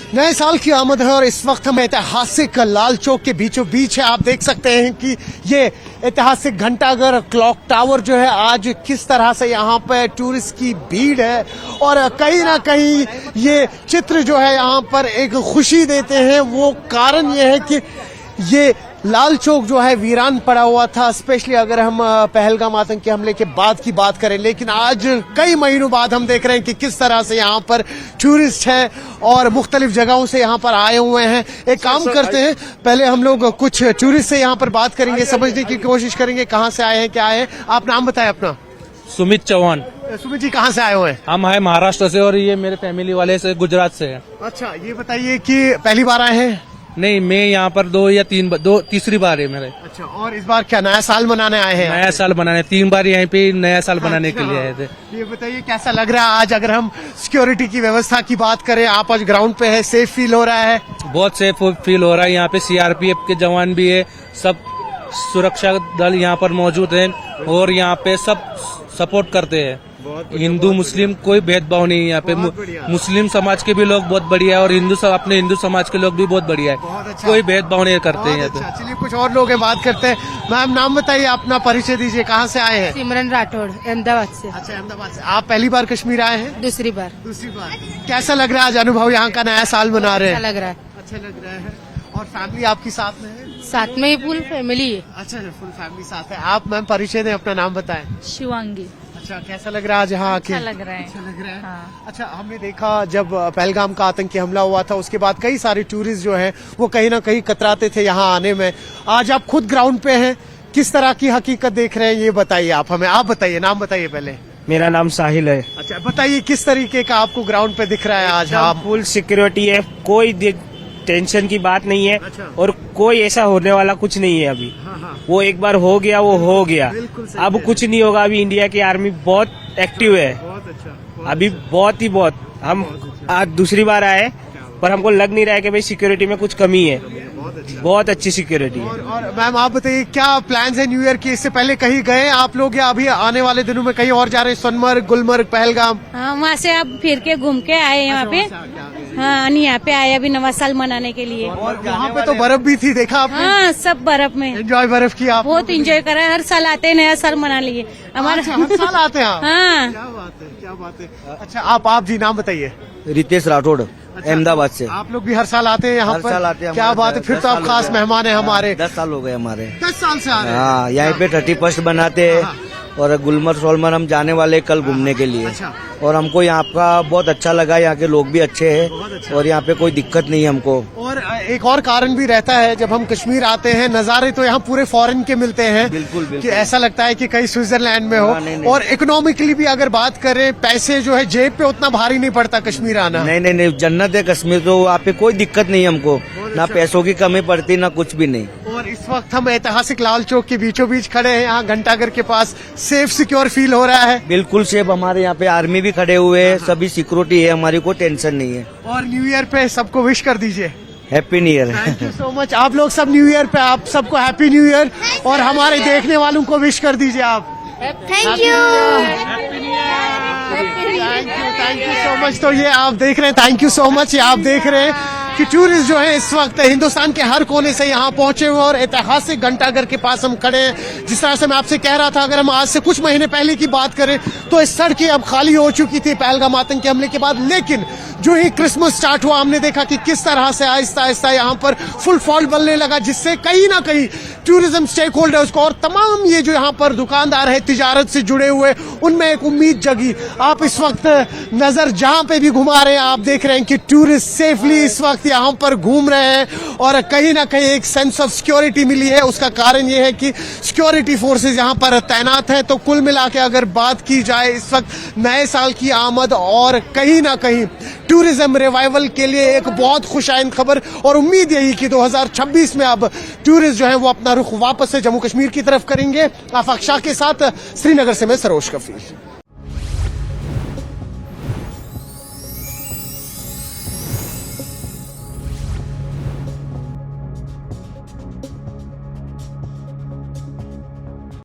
नए साल की आमद है और इस वक्त हम ऐतिहासिक लाल चौक के बीचों बीच है। आप देख सकते हैं कि ये ऐतिहासिक घंटाघर क्लॉक टावर जो है आज किस तरह से यहाँ पे टूरिस्ट की भीड़ है और कहीं ना कहीं ये चित्र जो है यहाँ पर एक खुशी देते हैं। वो कारण ये है कि ये लाल चौक जो है वीरान पड़ा हुआ था, स्पेशली अगर हम पहलगाम आतंकी हमले के बाद की बात करें। लेकिन आज कई महीनों बाद हम देख रहे हैं कि किस तरह से यहाँ पर टूरिस्ट है और मुख्तलिफ जगहों से यहाँ पर आए हुए हैं। एक काम करते हैं, पहले हम लोग कुछ टूरिस्ट से यहाँ पर बात करेंगे, समझने की कोशिश करेंगे कहाँ से आए हैं, क्या है। आप नाम बताएं अपना। सुमित चौहान। सुमित जी कहाँ से आए हुए हैं? हम हैं महाराष्ट्र से और ये मेरे फैमिली वाले से गुजरात से है। अच्छा, ये बताइए कि पहली बार आए हैं? नहीं, मैं यहाँ पर तीसरी बार है मेरे। अच्छा, और इस बार क्या नया साल मनाने आए हैं? नया साल मनाने 3 बार यहाँ पे नया साल मनाने के लिए आए थे। ये बताइए कैसा लग रहा है आज, अगर हम सिक्योरिटी की व्यवस्था की बात करें, आप आज ग्राउंड पे है, सेफ फील हो रहा है? बहुत सेफ फील हो रहा है। यहाँ पे सीआरपीएफ के जवान भी है, सब सुरक्षा दल यहाँ पर मौजूद है और यहाँ पे सब सपोर्ट करते हैं। हिंदू मुस्लिम कोई भेदभाव नहीं है यहाँ पे। मुस्लिम समाज के भी लोग बहुत बढ़िया है और अपने हिंदू समाज के लोग भी बहुत बढ़िया है। अच्छा। कोई भेदभाव नहीं करते हैं। अच्छा, चलिए कुछ और लोग हैं, बात करते हैं। मैम नाम बताइए, अपना परिचय दीजिए, कहाँ से आए हैं? सिमरन राठौड़, अहमदाबाद से। अच्छा, अहमदाबाद से। आप पहली बार कश्मीर आए हैं? दूसरी बार। दूसरी बार। कैसा लग रहा है आज अनुभव, यहाँ का नया साल मना रहे हैं? अच्छा लग रहा है। अच्छा लग रहा है। और फैमिली आपकी साथ में है? साथ में ही फुल फैमिली है। अच्छा, फुल फैमिली साथ है। आप मैम परिचय दें, अपना नाम बताएं। शिवांगी। अच्छा, कैसा लग रहा है आज यहाँ आके? अच्छा लग रहा है। अच्छा लग रहा है। हाँ। अच्छा, हमने देखा जब पहलगाम का आतंकी हमला हुआ था उसके बाद कई सारे टूरिस्ट जो हैं वो कहीं ना कहीं कतराते थे यहाँ आने में। आज आप खुद ग्राउंड पे हैं, किस तरह की हकीकत देख रहे हैं ये बताइए आप हमें। आप बताइए, नाम बताइए पहले। मेरा नाम साहिल है। अच्छा, बताइए किस तरीके का आपको ग्राउंड पे दिख रहा है आज? आप फुल सिक्योरिटी है, कोई टेंशन की बात नहीं है। अच्छा। और कोई ऐसा होने वाला कुछ नहीं है अभी। हाँ। वो एक बार हो गया, वो हो गया। बिल्कुल सही अब है। कुछ नहीं होगा। अभी इंडिया की आर्मी बहुत एक्टिव है। बहुत अच्छा। अभी बहुत हम आज दूसरी बार आए, पर हमको लग नहीं रहा है कि भाई सिक्योरिटी में कुछ कमी है। बहुत अच्छी सिक्योरिटी है। और मैम आप बताइए क्या प्लान्स है न्यू ईयर की? इससे पहले कहीं गए आप लोग या अभी आने वाले दिनों में कहीं और जा रहे हैं? सोनमर्ग, गुलमर्ग, पहलगाम? हाँ, वहाँ से अब फिर के घूम के आए यहाँ पे। हाँ, यहाँ पे आए अभी नवा साल मनाने के लिए। और यहाँ पे तो बर्फ भी थी, देखा आपने? हाँ, सब बर्फ में एंजॉय बर्फ की आप? बहुत एंजॉय करा है। हर साल आते हैं, नया साल मना लिए हमारा। अच्छा, हर साल आते हैं आप? हाँ। क्या बात है, क्या बात है। अच्छा, आप जी नाम बताइए। रितेश राठौड़, अहमदाबाद से। आप लोग भी हर साल आते हैं यहाँ हर पर? साल आते हैं। क्या बात है, फिर तो आप खास मेहमान हैं हमारे। 10 साल हो गए हमारे। 10 साल से आ रहे हैं? हाँ, यहाँ पे 31st बनाते हैं और गुलमर्ग सोलमर्ग हम जाने वाले कल घूमने के लिए। अच्छा। और हमको यहाँ का बहुत अच्छा लगा, यहाँ के लोग भी अच्छे हैं और यहाँ पे कोई दिक्कत नहीं है हमको। और एक और कारण भी रहता है, जब हम कश्मीर आते हैं नज़ारे तो यहाँ पूरे फॉरेन के मिलते हैं। बिल्कुल बिल्कुल। कि ऐसा लगता है कि कहीं स्विट्जरलैंड में हो। हाँ, नहीं। और इकोनॉमिकली भी अगर बात करें, पैसे जो है जेब पे उतना भारी नहीं पड़ता कश्मीर आना। नहीं, जन्नत है कश्मीर तो। वहाँ पे कोई दिक्कत नहीं हमको, ना पैसों की कमी पड़ती ना कुछ भी नहीं। और इस वक्त हम ऐतिहासिक लाल चौक के बीचों बीच खड़े हैं, यहाँ घंटाघर के पास। सेफ सिक्योर फील हो रहा है? बिल्कुल सेफ। हमारे यहाँ पे आर्मी भी खड़े हुए हैं, सभी सिक्योरिटी है, हमारी कोई टेंशन नहीं है। और न्यू ईयर पे सबको विश कर दीजिए। Happy new year. Thank you so much. आप लोग सब न्यू ईयर पे आप सबको हैप्पी न्यू ईयर, और हमारे देखने वालों को विश कर दीजिए आप। Thank you. Thank you so much. तो ये आप देख रहे हैं, थैंक यू सो मच। ये आप देख रहे हैं कि टूरिस्ट जो है इस वक्त हिंदुस्तान के हर कोने से यहाँ पहुंचे हुए और ऐतिहासिक घंटाघर के पास हम खड़े हैं। जिस तरह से मैं आपसे कह रहा था, अगर हम आज से कुछ महीने पहले की बात करें तो इस सड़कें अब खाली हो चुकी थी पहलगाम आतंकी हमले के बाद। लेकिन जो ही क्रिसमस स्टार्ट हुआ, हमने देखा कि किस तरह से आहिस्ता आहिस्ता यहाँ पर फुल फॉल बनने लगा, जिससे कहीं ना कहीं टूरिज्म स्टेक होल्डर्स को और तमाम ये जो यहाँ पर दुकानदार है तिजारत से जुड़े हुए, उनमें एक उम्मीद जगी। आप इस वक्त नजर जहां पे भी घुमा रहे हैं, आप देख रहे हैं कि टूरिस्ट सेफली इस वक्त यहाँ पर घूम रहे हैं और कहीं ना कहीं एक सेंस ऑफ सिक्योरिटी मिली है। उसका कारण ये है कि सिक्योरिटी फोर्सेस यहाँ पर तैनात हैं। तो कुल मिला के अगर बात की जाए, इस वक्त नए साल की आमद और कहीं ना कहीं टूरिज्म रिवाइवल के लिए एक बहुत खुशाइन खबर, और उम्मीद यही कि 2026 में अब टूरिस्ट जो है वो अपना रुख वापस से जम्मू कश्मीर की तरफ करेंगे। आफाक शाह के साथ श्रीनगर से मैं सरोज कफील।